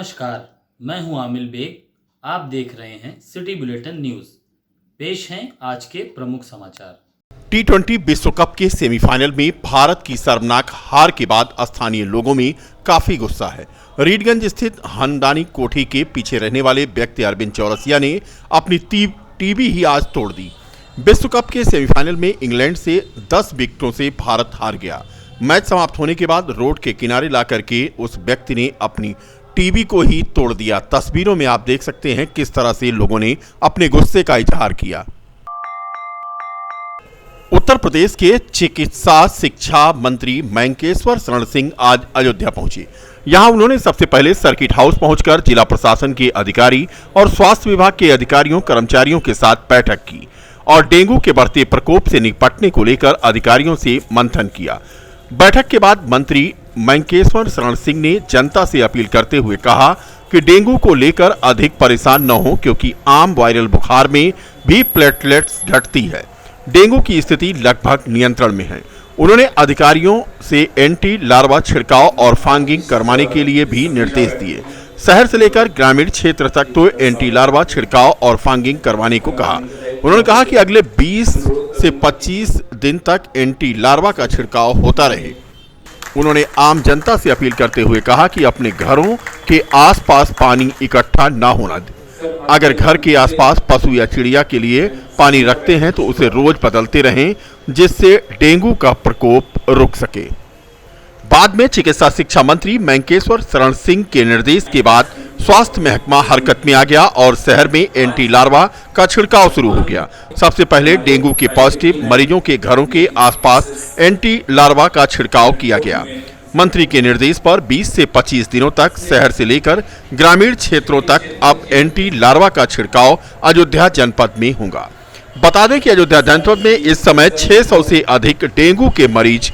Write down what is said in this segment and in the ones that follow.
नमस्कार, मैं हूं आमिल बेग। आप देख रहे हैं सिटी बुलेटिन न्यूज़। पेश हैं आज के प्रमुख समाचार। टी20 विश्व कप के सेमीफाइनल में भारत की शर्मनाक हार के बाद स्थानीय लोगों में काफी गुस्सा है। रीडगंज स्थित हनदानी कोठी के पीछे रहने वाले व्यक्ति अरविंद चौरसिया ने अपनी टीवी ही आज तोड़ दी। विश्व कप के सेमीफाइनल में इंग्लैंड से 10 विकेटों से भारत हार गया। मैच समाप्त होने के बाद रोड के किनारे ला करके उस व्यक्ति ने अपनी टीवी को ही तोड़ दिया। तस्वीरों में आप देख सकते हैं किस तरह से लोगों ने अपने गुस्से का इजहार किया। उत्तर प्रदेश के चिकित्सा शिक्षा मंत्री मैंकेश्वर शरण सिंह आज अयोध्या पहुंचे। यहां उन्होंने सबसे पहले सर्किट हाउस पहुंचकर जिला प्रशासन के अधिकारी और स्वास्थ्य विभाग के अधिकारियों कर्मचारियों के साथ बैठक की और डेंगू के बढ़ते प्रकोप से निपटने को लेकर अधिकारियों से मंथन किया। बैठक के बाद मंत्री मैंकेश्वर शरण सिंह ने जनता से अपील करते हुए कहा कि डेंगू को लेकर अधिक परेशान न हो, क्योंकि आम वायरल बुखार में भी प्लेटलेट्स घटती है। डेंगू की स्थिति लगभग नियंत्रण में है। उन्होंने अधिकारियों से एंटी लार्वा छिड़काव और फांगिंग करवाने के लिए भी निर्देश दिए। शहर से लेकर ग्रामीण क्षेत्र तक तो एंटी लार्वा छिड़काव और फांगिंग करवाने को कहा। उन्होंने कहा कि अगले 20 से 25 दिन तक एंटी लार्वा का छिड़काव होता रहे। उन्होंने आम जनता से अपील करते हुए कहा कि अपने घरों के आसपास पानी इकट्ठा न होना दें। अगर घर के आसपास पशु या चिड़िया के लिए पानी रखते हैं तो उसे रोज बदलते रहें, जिससे डेंगू का प्रकोप रुक सके। बाद में चिकित्सा शिक्षा मंत्री मैंकेश्वर शरण सिंह के निर्देश के बाद स्वास्थ्य महकमा हरकत में आ गया और शहर में एंटी लार्वा का छिड़काव शुरू हो गया। सबसे पहले डेंगू के पॉजिटिव मरीजों के घरों के आसपास एंटी लार्वा का छिड़काव किया गया। मंत्री के निर्देश पर 20 से 25 दिनों तक शहर से लेकर ग्रामीण क्षेत्रों तक अब एंटी लार्वा का छिड़काव अयोध्या जनपद में होगा। बता दें कि अयोध्या जनपद में इस समय 600 से अधिक डेंगू के मरीज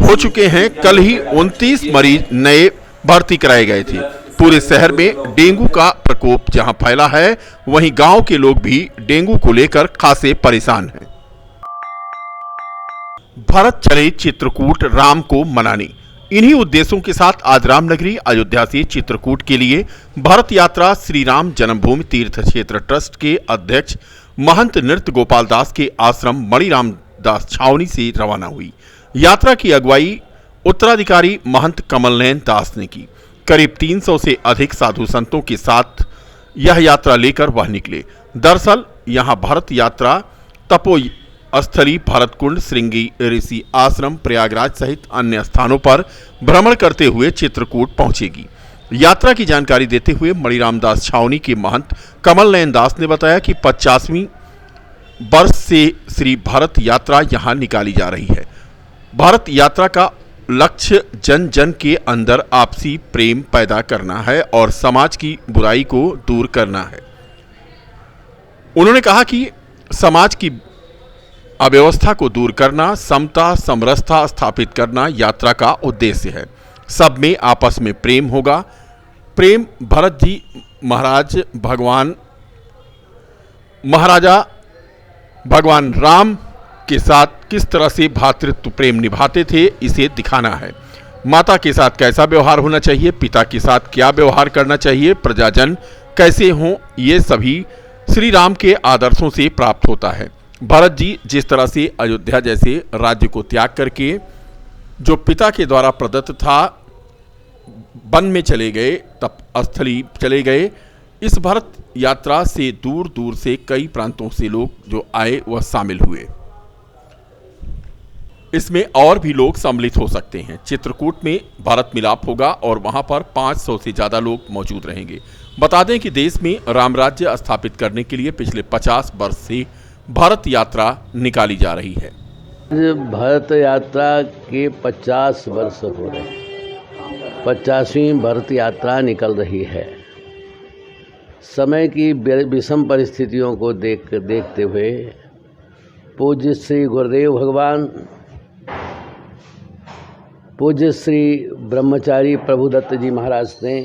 हो चुके हैं। कल ही 29 मरीज नए भर्ती कराए गए थे। पूरे शहर में डेंगू का प्रकोप जहां फैला है, वहीं गांव के लोग भी डेंगू को लेकर खासे परेशान हैं। भारत चले चित्रकूट राम को मनाने, इन्हीं उद्देश्यों के साथ आज रामनगरी अयोध्या से चित्रकूट के लिए भारत यात्रा श्री राम जन्मभूमि तीर्थ क्षेत्र ट्रस्ट के अध्यक्ष महंत नृत्य गोपाल दास के आश्रम मणिराम दास छावनी से रवाना हुई। यात्रा की अगुवाई उत्तराधिकारी महंत कमल नयन दास ने की। करीब 300 से अधिक साधु संतों के साथ यह यात्रा लेकर वह निकले। दरअसल यहां भारत यात्रा तपो स्थली भरतकुंड, श्रृंगी ऋषि आश्रम, प्रयागराज सहित अन्य स्थानों पर भ्रमण करते हुए चित्रकूट पहुंचेगी। यात्रा की जानकारी देते हुए मणिराम दास छावनी के महंत कमल नयन दास ने बताया कि 50वीं वर्ष से श्री भारत यात्रा यहां निकाली जा रही है। भारत यात्रा का लक्ष्य जन जन के अंदर आपसी प्रेम पैदा करना है और समाज की बुराई को दूर करना है। उन्होंने कहा कि समाज की अव्यवस्था को दूर करना, समता समरसता स्थापित करना यात्रा का उद्देश्य है। सब में आपस में प्रेम होगा। प्रेम भरत जी महाराजा भगवान राम के साथ किस तरह से भ्रातृत्व प्रेम निभाते थे, इसे दिखाना है। माता के साथ कैसा व्यवहार होना चाहिए, पिता के साथ क्या व्यवहार करना चाहिए, प्रजाजन कैसे हों, ये सभी श्री राम के आदर्शों से प्राप्त होता है। भरत जी जिस तरह से अयोध्या जैसे राज्य को त्याग करके जो पिता के द्वारा प्रदत्त था वन में चले गए, तप स्थली चले गए। इस भारत यात्रा से दूर दूर से कई प्रांतों से लोग जो आए वह शामिल हुए। इसमें और भी लोग सम्मिलित हो सकते हैं। चित्रकूट में भारत मिलाप होगा और वहां पर 500 से ज्यादा लोग मौजूद रहेंगे। बता दें कि देश में राम राज्य स्थापित करने के लिए पिछले 50 वर्ष से भारत यात्रा निकाली जा रही है। भारत यात्रा के 50 वर्ष हो रहे, 50वीं भारत यात्रा निकल रही है। समय की विषम परिस्थितियों को देखते हुए पूज्य श्री गुरुदेव भगवान, पूज्य श्री ब्रह्मचारी प्रभुदत्त जी महाराज ने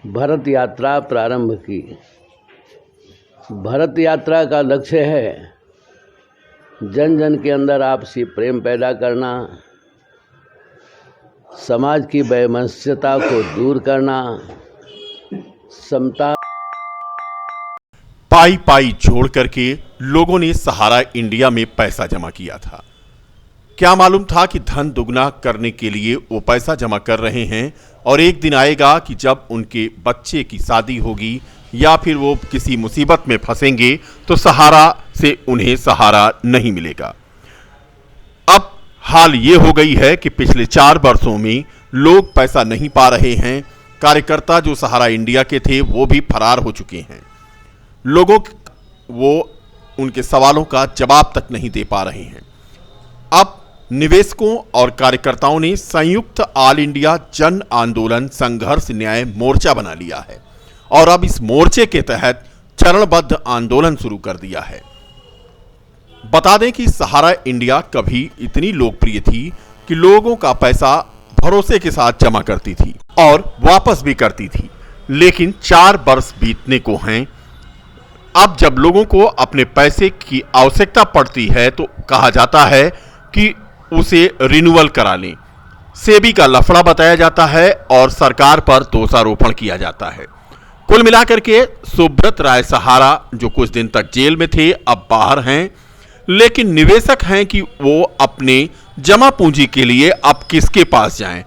भारत यात्रा प्रारंभ की। भारत यात्रा का लक्ष्य है जन जन के अंदर आपसी प्रेम पैदा करना, समाज की वैमनस्यता को दूर करना, समता। पाई पाई जोड़ करके लोगों ने सहारा इंडिया में पैसा जमा किया था। क्या मालूम था कि धन दुगना करने के लिए वो पैसा जमा कर रहे हैं और एक दिन आएगा कि जब उनके बच्चे की शादी होगी या फिर वो किसी मुसीबत में फंसेंगे तो सहारा से उन्हें सहारा नहीं मिलेगा। अब हाल ये हो गई है कि पिछले 4 वर्षों में लोग पैसा नहीं पा रहे हैं। कार्यकर्ता जो सहारा इंडिया के थे वो भी फरार हो चुके हैं। लोगों वो उनके सवालों का जवाब तक नहीं दे पा रहे हैं। अब निवेशकों और कार्यकर्ताओं ने संयुक्त ऑल इंडिया जन आंदोलन संघर्ष न्याय मोर्चा बना लिया है और अब इस मोर्चे के तहत चरणबद्ध आंदोलन शुरू कर दिया है। बता दें कि सहारा इंडिया कभी इतनी लोकप्रिय थी कि लोगों का पैसा भरोसे के साथ जमा करती थी और वापस भी करती थी, लेकिन 4 वर्ष बीतने को हैं। अब जब लोगों को अपने पैसे की आवश्यकता पड़ती है तो कहा जाता है कि उसे रिन्यूअल करा लें। सेबी का लफड़ा बताया जाता है और सरकार पर दोषारोपण किया जाता है। कुल मिलाकर के सुब्रत राय सहारा जो कुछ दिन तक जेल में थे अब बाहर हैं, लेकिन निवेशक हैं कि वो अपने जमा पूंजी के लिए अब किसके पास जाएं।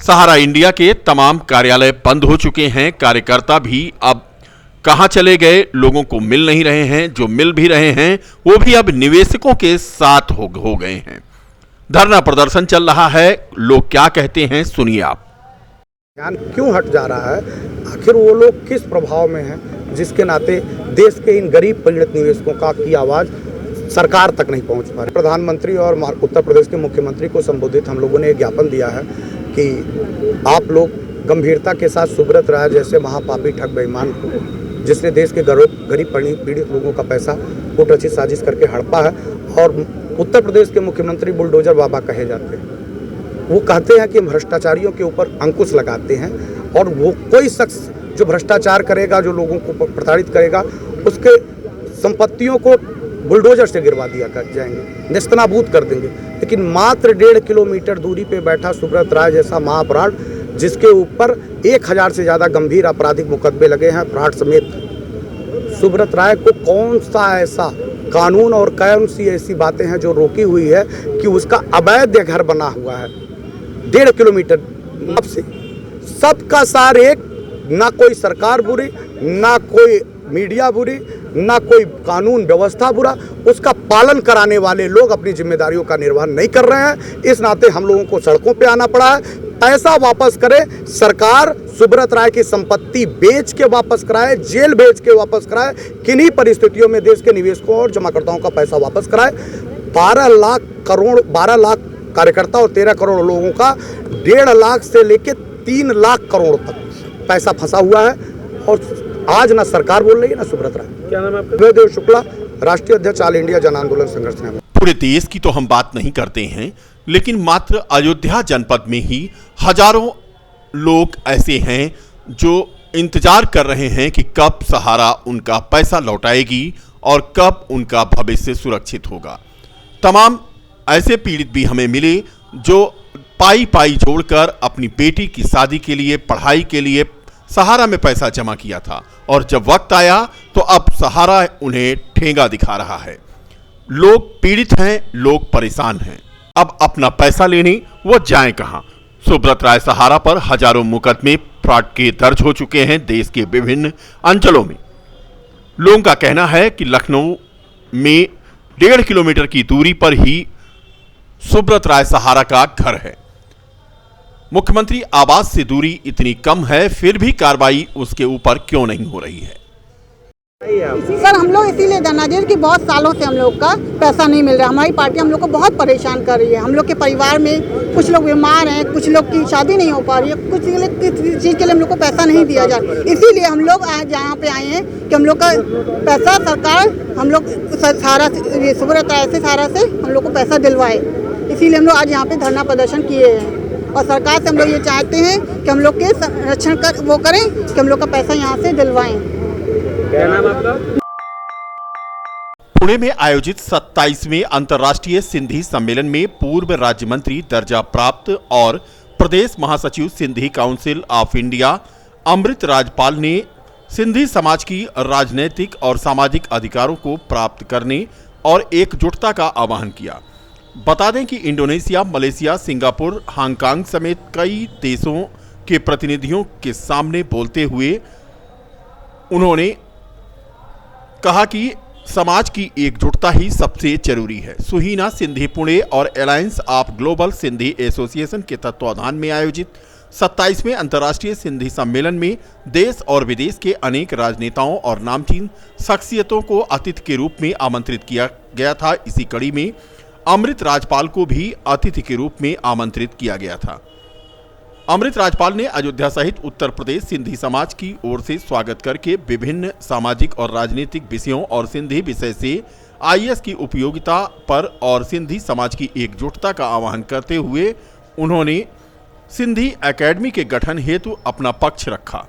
सहारा इंडिया के तमाम कार्यालय बंद हो चुके हैं। कार्यकर्ता भी अब कहां चले गए, लोगों को मिल नहीं रहे हैं। जो मिल भी रहे हैं वो भी अब निवेशकों के साथ हो गए हैं। धरना प्रदर्शन चल रहा है। लोग क्या कहते हैं सुनिए आप। ध्यान क्यों हट जा रहा है, आखिर वो लोग किस प्रभाव में हैं जिसके नाते देश के इन गरीब पीड़ित निवेशकों की आवाज़ सरकार तक नहीं पहुंच पा रही। प्रधानमंत्री और उत्तर प्रदेश के मुख्यमंत्री को संबोधित हम लोगों ने एक ज्ञापन दिया है कि आप लोग गंभीरता के साथ सुब्रत राय जैसे महापापी ठग बेईमान को, जिसने देश के गरीब पीड़ित लोगों का पैसा कूटरचित साजिश करके हड़पा है, और उत्तर प्रदेश के मुख्यमंत्री बुलडोजर बाबा कहे जाते हैं। वो कहते हैं कि भ्रष्टाचारियों के ऊपर अंकुश लगाते हैं और वो कोई शख्स जो भ्रष्टाचार करेगा, जो लोगों को प्रताड़ित करेगा, उसके संपत्तियों को बुलडोजर से गिरवा दिया कर जाएंगे, नेस्तनाबूद कर देंगे। लेकिन मात्र 1.5 किलोमीटर दूरी पे बैठा सुब्रत राय जैसा महाअपराध, जिसके ऊपर 1000 से ज़्यादा गंभीर आपराधिक मुकदमे लगे हैं अपराध समेत, सुब्रत राय को कौन सा ऐसा कानून और कौन सी ऐसी बातें हैं जो रोकी हुई है कि उसका अवैध घर बना हुआ है 1.5 किलोमीटर से। सबका सार एक, ना कोई सरकार बुरी, ना कोई मीडिया बुरी, ना कोई कानून व्यवस्था बुरा, उसका पालन कराने वाले लोग अपनी जिम्मेदारियों का निर्वहन नहीं कर रहे हैं। इस नाते हम लोगों को सड़कों पे आना पड़ा है। पैसा वापस करे सरकार, सुब्रत राय की संपत्ति बेच के वापस कराए, जेल भेज के वापस कराए। किन्हीं परिस्थितियों में देश के निवेशकों और जमाकर्ताओं का पैसा वापस कराए। 12 लाख कार्यकर्ता और 13 करोड़ लोगों का 1.5 लाख से लेकर 3 लाख करोड़ तक पैसा फंसा हुआ है, और आज ना सरकार बोल रही है ना सुब्रत राय। क्या नाम है आपका? देव शुक्ला, राष्ट्रीय अध्यक्ष ऑल इंडिया जन आंदोलन संघर्ष न्याय। पूरे देश की तो हम बात नहीं करते हैं, लेकिन मात्र अयोध्या जनपद में ही हजारों लोग ऐसे हैं जो इंतजार कर रहे हैं कि कब सहारा उनका पैसा लौटाएगी और कब उनका भविष्य सुरक्षित होगा। तमाम ऐसे पीड़ित भी हमें मिले जो पाई पाई जोड़कर अपनी बेटी की शादी के लिए, पढ़ाई के लिए सहारा में पैसा जमा किया था, और जब वक्त आया तो अब सहारा उन्हें ठेंगा दिखा रहा है। लोग पीड़ित हैं, लोग परेशान हैं। अब अपना पैसा लेने वो जाएं कहां? सुब्रत राय सहारा पर हजारों मुकदमे फ्रॉड के दर्ज हो चुके हैं देश के विभिन्न अंचलों में। लोगों का कहना है कि लखनऊ में 1.5 किलोमीटर की दूरी पर ही सुब्रत राय सहारा का घर है। मुख्यमंत्री आवास से दूरी इतनी कम है, फिर भी कार्रवाई उसके ऊपर क्यों नहीं हो रही है? सर, हम लोग इसीलिए धरना दे रहे कि बहुत सालों से हम लोग का पैसा नहीं मिल रहा। हमारी पार्टी हम लोग को बहुत परेशान कर रही है। हम लोग के परिवार में कुछ लोग बीमार हैं, कुछ लोग की शादी नहीं हो पा रही है, कुछ चीज़ के लिए हम लोग को पैसा नहीं दिया जा रहा। इसीलिए हम लोग आज यहाँ पे आए हैं कि हम लोग का पैसा सरकार, हम लोग सहारा से, सुब्रत राय से सहारा से हम लोग को पैसा दिलवाए। इसीलिए हम लोग आज यहाँ पे धरना प्रदर्शन किए हैं, और सरकार से हम लोग ये चाहते हैं कि हम लोग के संरक्षण कर वो करें कि हम लोग का पैसा यहाँ से दिलवाएं। क्या नाम आपका? पुणे में आयोजित 27वें अंतर्राष्ट्रीय सिंधी सम्मेलन में पूर्व राज्य मंत्री दर्जा प्राप्त और प्रदेश महासचिव सिंधी काउंसिल ऑफ इंडिया अमृत राजपाल ने सिंधी समाज की राजनीतिक और सामाजिक अधिकारों को प्राप्त करने और एकजुटता का आह्वान किया। बता दें कि इंडोनेशिया, मलेशिया, सिंगापुर, हांगकांग समेत कई देशों के प्रतिनिधियों के सामने बोलते हुए उन्होंने कहा कि समाज की एकजुटता ही सबसे जरूरी है। सुहीना सिंधी पुणे और alliance of global Sindhi association के तत्वाधान में आयोजित 27वें अंतर्राष्ट्रीय सिंधी सम्मेलन में देश और विदेश के अनेक राजनेताओं और नामचीन शख्सियतों को अतिथि के रूप में आमंत्रित किया गया था। इसी कड़ी में अमृत राजपाल को भी अतिथि के रूप में आमंत्रित किया गया था। अमृत राजपाल ने अयोध्या सहित उत्तर प्रदेश सिंधी समाज की ओर से स्वागत करके विभिन्न सामाजिक और राजनीतिक विषयों और सिंधी विषय से आईएएस की उपयोगिता पर और सिंधी समाज की एकजुटता का आह्वान करते हुए उन्होंने सिंधी एकेडमी के गठन हेतु अपना पक्ष रखा।